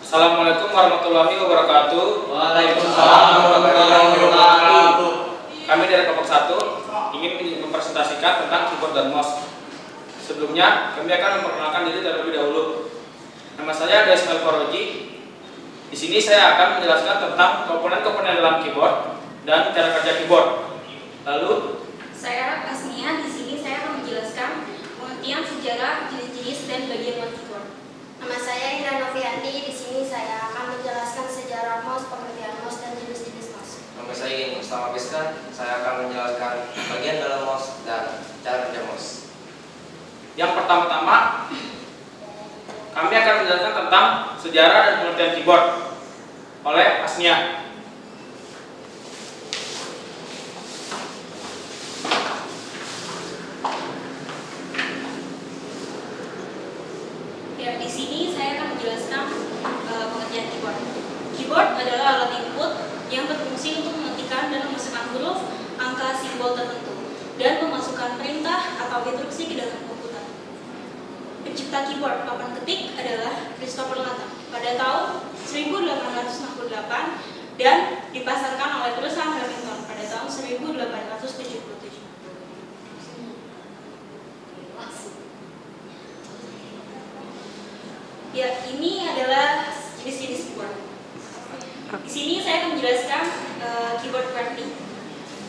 Assalamualaikum warahmatullahi wabarakatuh. Waalaikumsalam warahmatullahi wabarakatuh. Kami dari kelompok 1 ingin mempresentasikan tentang keyboard dan mouse. Sebelumnya, kami akan memperkenalkan diri terlebih dahulu. Nama saya Desmel Foroji. Di sini saya akan menjelaskan tentang komponen-komponen dalam keyboard dan cara kerja keyboard. Lalu, saya Asmia. Di sini saya akan menjelaskan pengertian sejarah, jenis-jenis dan bagian keyboard. Nama saya Indra Novianti. Di sini saya akan menjelaskan sejarah mouse, pengertian mouse, dan jenis-jenis mouse. Nama saya Mustafa Fiskan. Saya akan menjelaskan bagian dalam mouse dan cara kerja mouse. yang pertama-tama, kami akan menjelaskan tentang sejarah dan pengertian keyboard oleh Asmia. Ya, di sini saya akan menjelaskan pengertian keyboard. Keyboard adalah alat input yang berfungsi untuk mengetikkan dan memasukkan huruf, angka, simbol tertentu, dan memasukkan perintah atau instruksi ke dalam komputer. Pencipta keyboard papan ketik adalah Christopher Lathan pada tahun 1868 dan dipasarkan oleh perusahaan Remington pada tahun 1877. Ya, ini adalah jenis-jenis keyboard. Di sini saya akan menjelaskan keyboard QWERTY.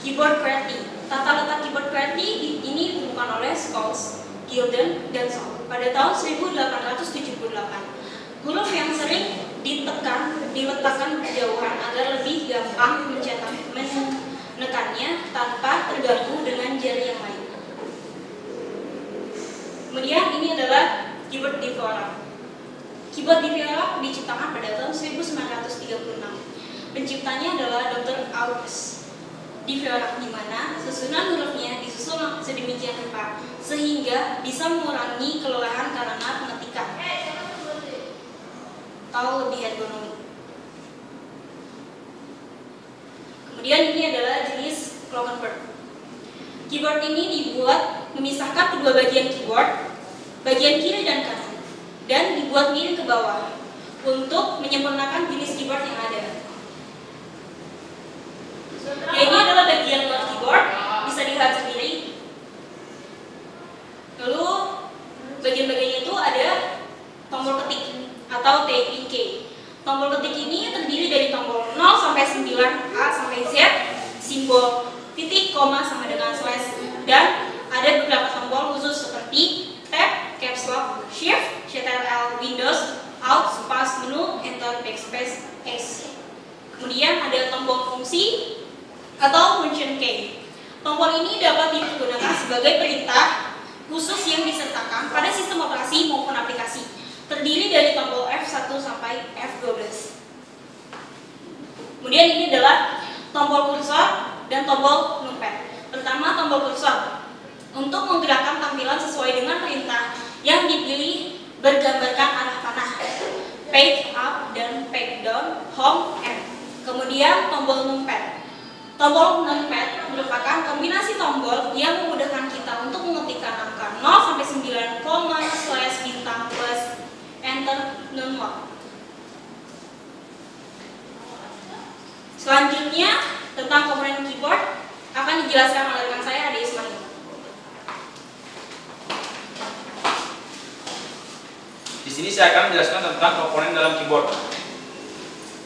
Keyboard QWERTY. Tata letak keyboard QWERTY ini ditemukan oleh Scholz, Gilden, dan Sol pada tahun 1878. Huruf yang sering diletakkan berjauhan agar lebih gampang menekannya tanpa terganggu dengan jari yang lain. Kemudian ini adalah keyboard Dvorak. Keyboard Dvorak diciptakan pada tahun 1936. Penciptanya adalah Dr. August Dvorak, di mana susunan hurufnya disusun sedemikian rupa sehingga bisa mengurangi kelelahan karena pengetikan atau lebih ergonomi. Kemudian ini adalah jenis Glockenspiel. Keyboard ini dibuat memisahkan kedua bagian keyboard, bagian kiri dan kanan, dan dibuat miring ke bawah untuk menyempurnakan jenis keyboard yang ada. Ya, ini adalah bagian luar keyboard, bisa dilihat sendiri. Lalu bagian-bagiannya itu ada tombol ketik atau TIK. Tombol ketik ini terdiri dari tombol 0 sampai 9, A sampai Z, simbol titik, koma sama dengan slash, dan ada beberapa tombol khusus seperti Tab, Caps Lock, Shift, Ctrl, Windows, Alt, Space, Menu, Enter, Backspace, S. Kemudian ada tombol fungsi atau function key. Tombol ini dapat digunakan sebagai perintah khusus yang disertakan pada sistem operasi maupun aplikasi. Terdiri dari tombol F1 sampai F12. Kemudian ini adalah tombol kursor dan tombol numpad. Pertama, tombol kursor untuk menggerakkan tampilan sesuai dengan perintah yang dipilih bergambarkan arah panah, page up dan page down, home, N. Kemudian tombol numpad. Tombol numpad merupakan kombinasi tombol yang memudahkan kita untuk mengetikkan angka 0 sampai 9, koma, slash, bintang, plus, enter, non-lock. Selanjutnya tentang komponen keyboard akan dijelaskan oleh rekan saya Ade Ismail. Di sini saya akan menjelaskan tentang komponen dalam keyboard.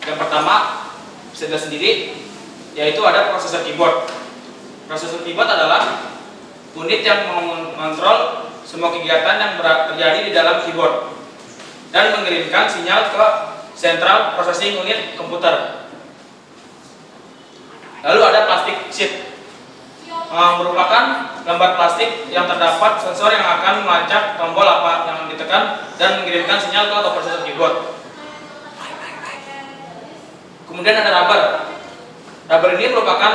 Yang pertama, bisa dilihat sendiri, yaitu ada prosesor keyboard. Prosesor keyboard adalah unit yang mengontrol semua kegiatan yang terjadi di dalam keyboard dan mengirimkan sinyal ke Central Processing Unit komputer. Lalu ada plastik sheet, merupakan lembar plastik yang terdapat sensor yang akan melacak tombol apa yang ditekan dan mengirimkan sinyal ke prosesor keyboard. Kemudian ada rubber. Rubber ini merupakan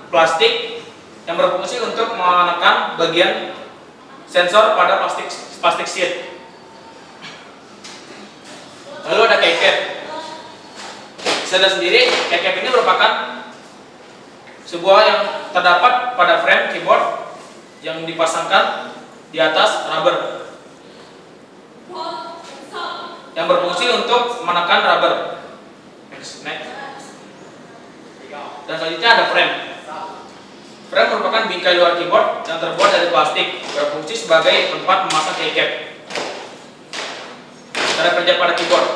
plastik yang berfungsi untuk menekan bagian sensor pada plastik sheet. Lalu ada keycap. Bisa dilihat sendiri, keycap ini merupakan sebuah yang terdapat pada frame keyboard yang dipasangkan di atas rubber. yang berfungsi untuk menekan rubber. Next. Dan selanjutnya ada frame. Frame merupakan bingkai luar keyboard yang terbuat dari plastik, berfungsi sebagai tempat memasang keycap. Cara kerja pada keyboard.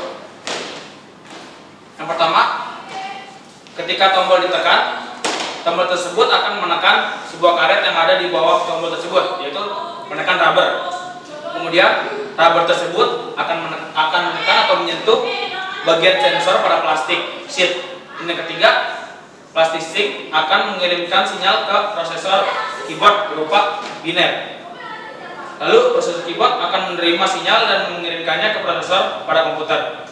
Yang pertama, ketika tombol ditekan, tombol tersebut akan menekan sebuah karet yang ada di bawah tombol tersebut, yaitu menekan rubber. Kemudian rubber tersebut akan menekan atau menyentuh bagian sensor pada plastik sheet. Dan yang ketiga, plastik sheet akan mengirimkan sinyal ke prosesor keyboard berupa biner. Lalu prosesor keyboard akan menerima sinyal dan mengirimkannya ke prosesor pada komputer.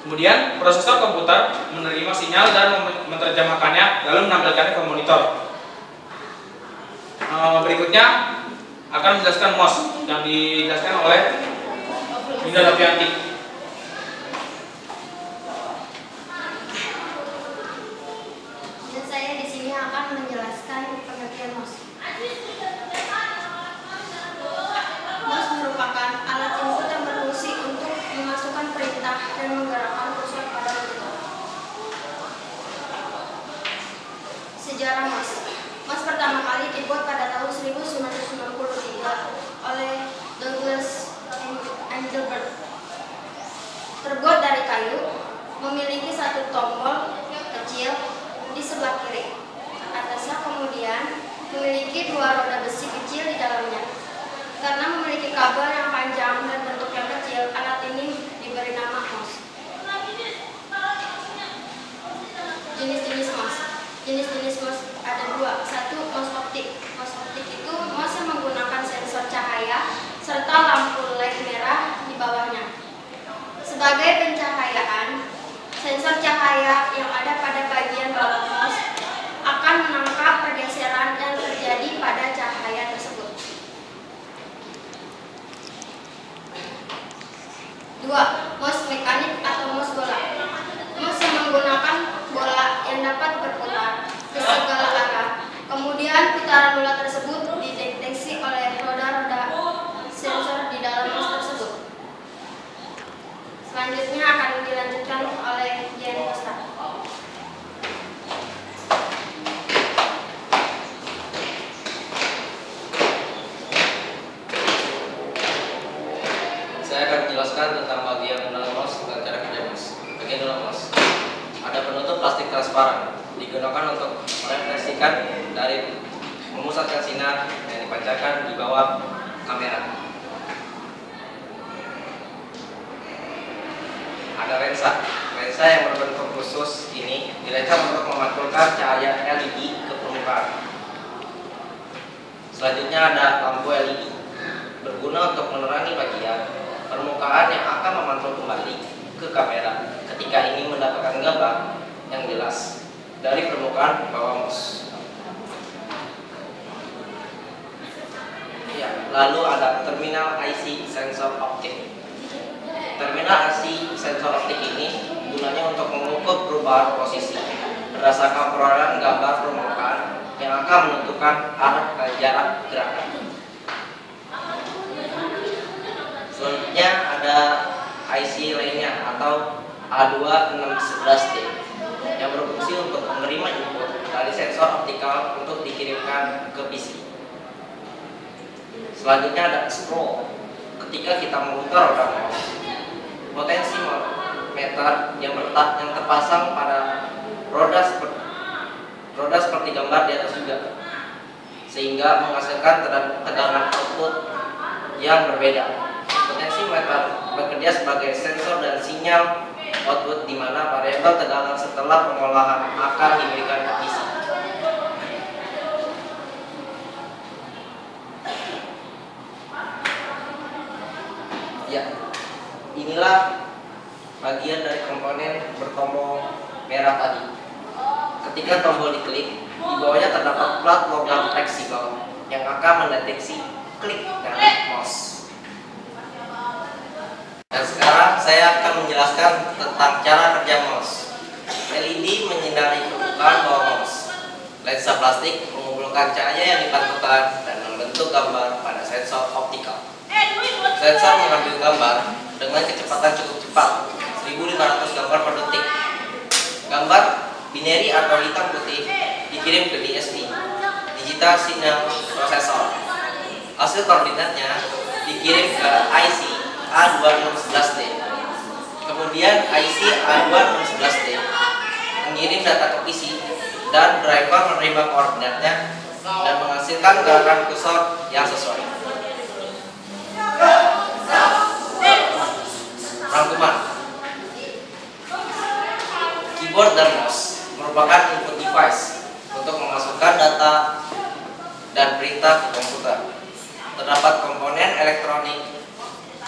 Kemudian prosesor komputer menerima sinyal dan menerjemahkannya lalu menampilkannya ke monitor. Berikutnya akan menjelaskan mouse yang dijelaskan oleh Dinda Novianti. Dan saya di sini akan menjelaskan pengertian mouse. Mouse merupakan alat input yang berfungsi untuk memasukkan perintah dan menggerakkan kursor pada monitor. Sejarah mouse. Mouse pertama kali dibuat pada tahun 1993 oleh Douglas Engelbart. Terbuat dari kayu, memiliki satu tombol kecil di sebelah kiri. Atasnya kemudian memiliki dua roda besi kecil di dalamnya. Karena memiliki kabel yang panjang dan bentuk yang kecil, alat ini diberi nama mouse. Jenis-jenis mouse. Jenis-jenis mouse ada dua. Satu, mouse optik. Mouse optik itu mouse yang menggunakan sensor cahaya serta lampu LED merah di bawahnya. Sebagai pencahayaan, sensor cahaya yang ada pada bagian bawah mouse akan menangkap pergeseran yang terjadi pada cahaya tersebut. 2. Mouse mekanik atau mouse bola. Mouse yang menggunakan bola yang dapat berputar ke segala arah. Kemudian putaran bola tersebut dideteksi oleh roda-roda sensor di dalam mouse tersebut. Selanjutnya akan dilanjutkan oleh Jen Costa. Saya akan menjelaskan tentang bagian dalam mouse dan cara kerja mouse. Bagian dalam mouse. Ada penutup plastik transparan, digunakan untuk merefleksikan dari memusatkan sinar yang dipancarkan di bawah kamera. Ada lensa. Lensa yang berbentuk khusus ini dirancang untuk memantulkan cahaya LED ke permukaan. Selanjutnya ada lampu LED, berguna untuk menerangi bagian permukaan yang akan memantul kembali ke kamera ketika ingin mendapatkan gambar yang jelas dari permukaan bawah mouse. Ya, lalu ada terminal IC sensor optik. Terminal IC sensor optik ini gunanya untuk mengukur perubahan posisi berdasarkan perolehan gambar permukaan yang akan menentukan arah dan jarak gerakan. Selanjutnya ada IC lainnya atau A2611D yang berfungsi untuk menerima input dari sensor optikal untuk dikirimkan ke PC. Selanjutnya ada scroll. Ketika kita memutar roda mouse, potensi meter yang terpasang pada roda seperti gambar di atas juga, sehingga menghasilkan tegangan output yang berbeda. Potensi meter bekerja sebagai sensor dan sinyal output di mana variabel tegangan setelah pengolahan akan diberikan ke PC. Ya, inilah bagian dari komponen bertombol merah tadi. Ketika tombol diklik, di bawahnya terdapat plat logam fleksibel yang akan mendeteksi klik dari mouse. Dan sekarang saya akan menjelaskan tentang cara kerja mouse. LED menyinari permukaan bawah mouse. Lensa plastik mengumpulkan cahaya yang dipantulkan dan membentuk gambar pada sensor optikal. Sensor mengambil gambar dengan kecepatan cukup cepat, 1500 gambar per detik. Gambar binary atau hitam putih dikirim ke DSP, Digital Signal Processor. Hasil koordinatnya dikirim ke IC A2611D. Kemudian IC A2611D mengirim data ke PC dan driver menerima koordinatnya dan menghasilkan gerakan kursor yang sesuai. Rangkuman. Keyboard dan mouse merupakan input device untuk memasukkan data dan perintah ke komputer. Terdapat komponen elektronik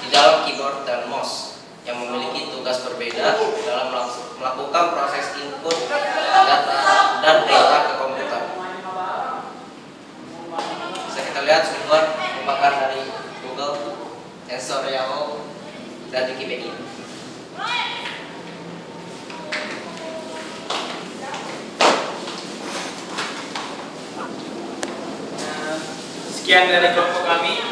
di dalam keyboard dan mouse yang memiliki tugas berbeda dalam melakukan proses input data dan perintah ke komputer. Bisa kita lihat sumber pembakar dari Google, Tensor.io, dan Wikipedia. Sekian dari kelompok kami.